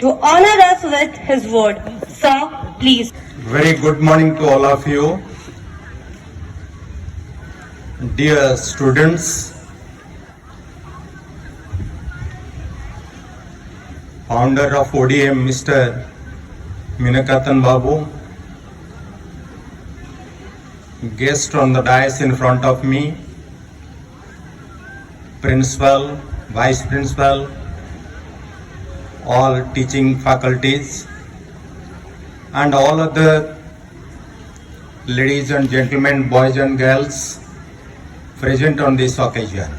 to honor us with his word. Sir, please. Very good morning to all of you. Dear students, founder of ODM, Mr. Minakatan Babu, guest on the dais in front of me, principal, vice principal, all teaching faculties, and all other ladies and gentlemen, boys and girls present on this occasion.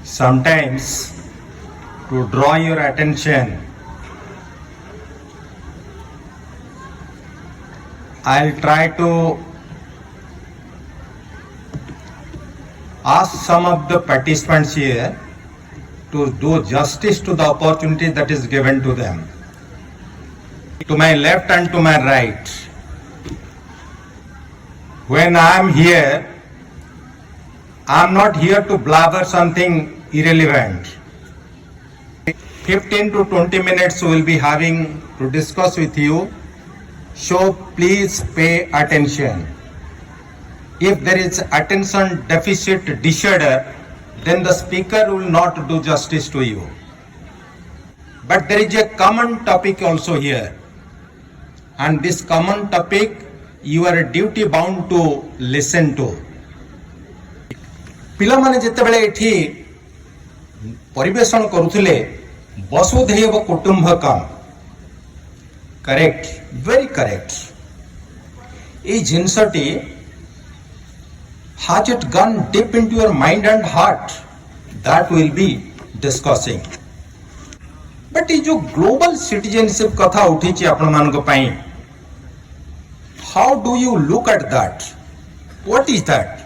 Sometimes, to draw your attention, I'll try to ask some of the participants here to do justice to the opportunity that is given to them. To my left and to my right, when I am here, I am not here to blabber something irrelevant. 15 to 20 minutes we will be having to discuss with you, so please pay attention. If there is attention deficit disorder, then the speaker will not do justice to you. But there is a common topic also here, and this common topic you are duty bound to listen to. ପିଲାମାନେ ଯେତେବେଳେ ଏଠି ପରିବେଷଣ କରୁଥିଲେ ବସୁଧୈବ କୁଟୁମ୍ବକମ୍, correct, very correct, ଏଇ ଜିନିଷଟି has it gone deep into your mind and heart? That will be discussing. But ये जो global citizenship कथा उठी ची आपण मानको पाई, how do you look at that? What is that?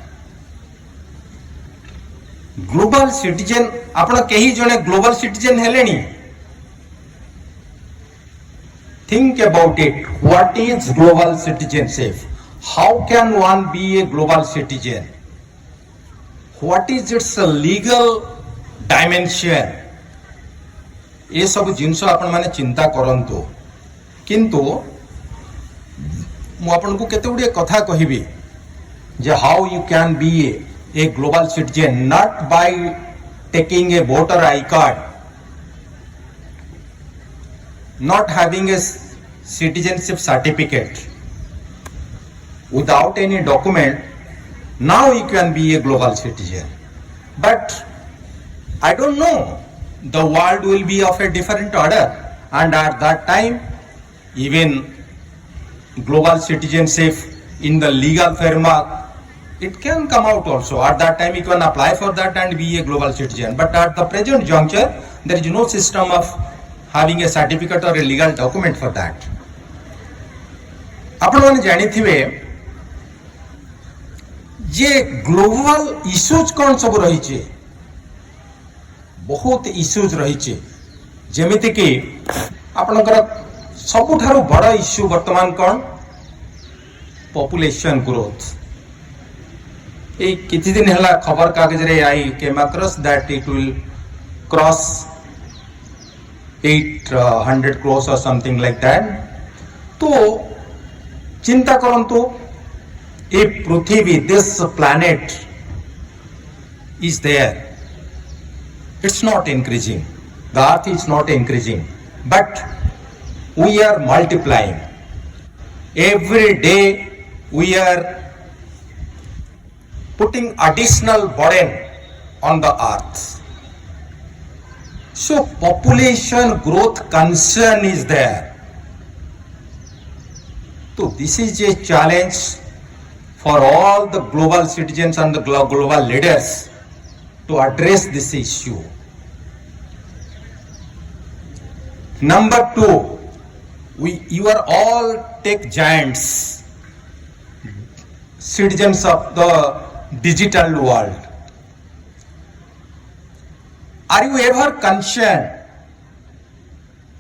Global citizen, आपण कहीं जने global citizen हेलेनी? Think about it. What is global citizenship? How can one be a global citizen? What is its legal dimension? ये सब जिनस आपण माने चिंता करंतु, किंतु मु आपन को केते गुडे कथा कहिबी जे how you can be a global citizen, not by taking a voter ID card, not having a citizenship certificate, without any document. Now you can be a global citizen. But I don't know, the world will be of a different order, and at that time even global citizenship in the legal framework, it can come out also. At that time you can apply for that and be a global citizen. But at the present juncture there is no system of having a certificate or a legal document for that. आपण माने जानिथिबे जे global issues कौन सब रही, बहुत issues रही, जेमिति कि आपनकर सबुठारु बड़ इश्यू वर्तमान कौन, पॉपुलेशन ग्रोथ. ए किछि दिन हला खबर कागज रे I came across that it will cross 800 crores or something like that. तो चिंता करंतु, if Prithvi, this planet is there, it's not increasing, the earth is not increasing, but we are multiplying. Every day we are putting additional burden on the earth. So population growth concern is there. So this is a challenge for all the global citizens and the global leaders to address this issue. Number two, you are all tech giants, citizens of the digital world. Are you ever concerned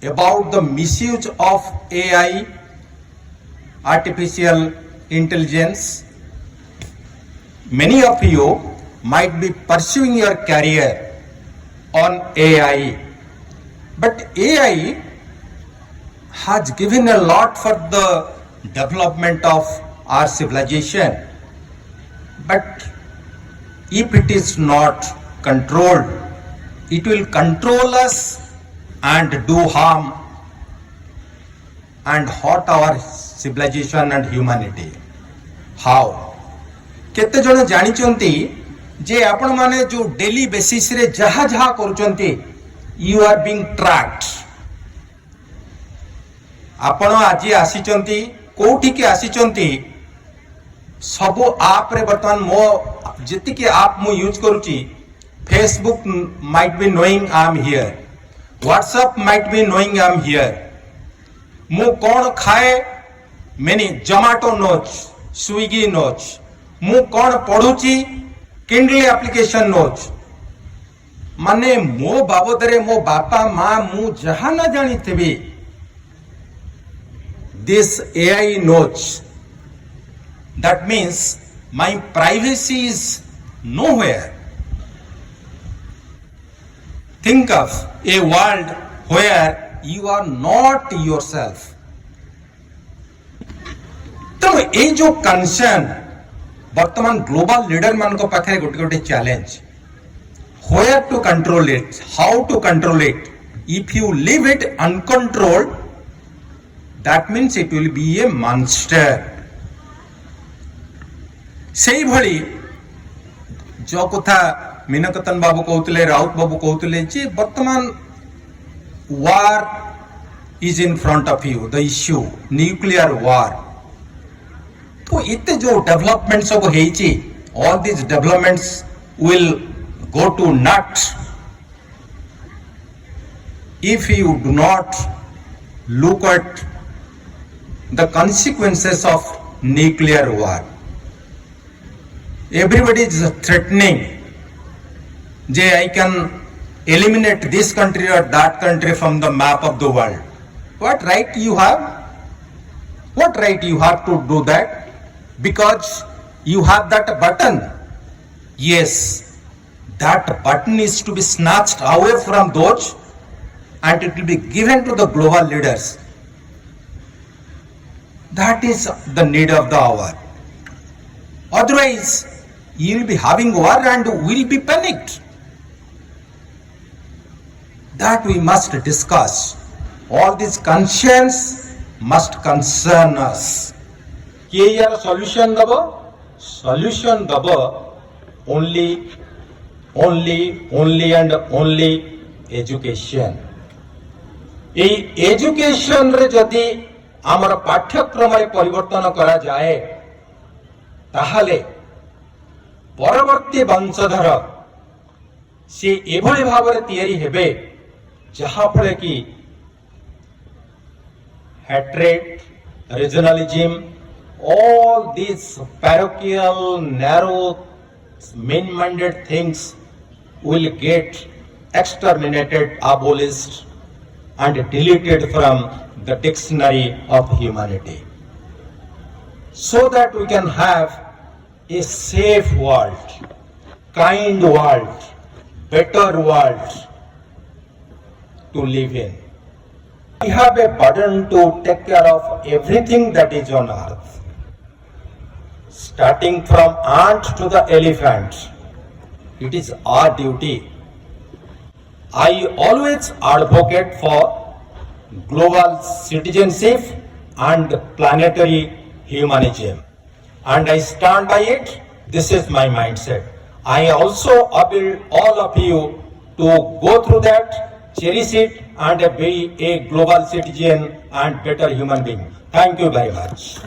about the misuse of AI, artificial intelligence? Many of you might be pursuing your career on AI. But AI has given a lot for the development of our civilization. But if it is not controlled, it will control us and do harm and hurt our civilization and humanity. How? केते जण जानिचंती जे आपण माने जो daily basis रे जहा जहा करूचंती you are being tracked. आपण आज आसीचंती कोठी के आसीचंती सब आप रे बर्तमान मो जति के आप मु यूज करूची. Facebook might be knowing I am here, WhatsApp might be knowing I am here. मु कौन खाए मेनी जोमाटो नोच, स्विगी नोच. मु कौन पढ़ुची किंडली एप्लिकेशन नोच. माने मो बाबदरे मो बापा माँ मु जहा न जानी थी this AI knows. That means my privacy is nowhere. Think of a world where you are not yourself. तो ये जो कंसर्न वर्तमान ग्लोबल लीडर मान को पाखे गोटे गोटे challenge. Where to control it, how to control it. If you leave it uncontrolled, that means it will be a monster. सेही भली जो कथा मीनकतन बाबू कहते, राउत बाबू कहते जे वर्तमान war is in front of you, the issue nuclear war. तो इतने जो डेवलपमेंट सब होईची, all this developments will go to nuts if you do not look at the consequences of nuclear war. Everybody is threatening that I can eliminate this country or that country from the map of the world. What right you have? What right you have to do that? Because you have that button. Yes. That button is to be snatched away from those and it will be given to the global leaders. That is the need of the hour. Otherwise, you will be having war and will be panicked. That we must discuss. All these concerns must concern us. Kiye yar solution dabo? Solution dabo only and only education. এই education রে যদি আমার পাঠ্যক্রমে পরিবর্তন করা যায় তাহলে পরবর্তী বংশধর সে এভাবে ভাবে তৈরি হবে যাহা ফলে কি hatred, regionalism, all these parochial, narrow, mean-minded things will get exterminated, abolished and deleted from the dictionary of humanity, so that we can have a safe world, kind world, better world to live in. We have a burden to take care of everything that is on earth, starting from ant to the elephant. It is our duty. I always advocate for global citizenship and planetary humanism, and I stand by it. This is my mindset. I also appeal all of you to go through that, cherish it, and be a global citizen and better human being. Thank you very much.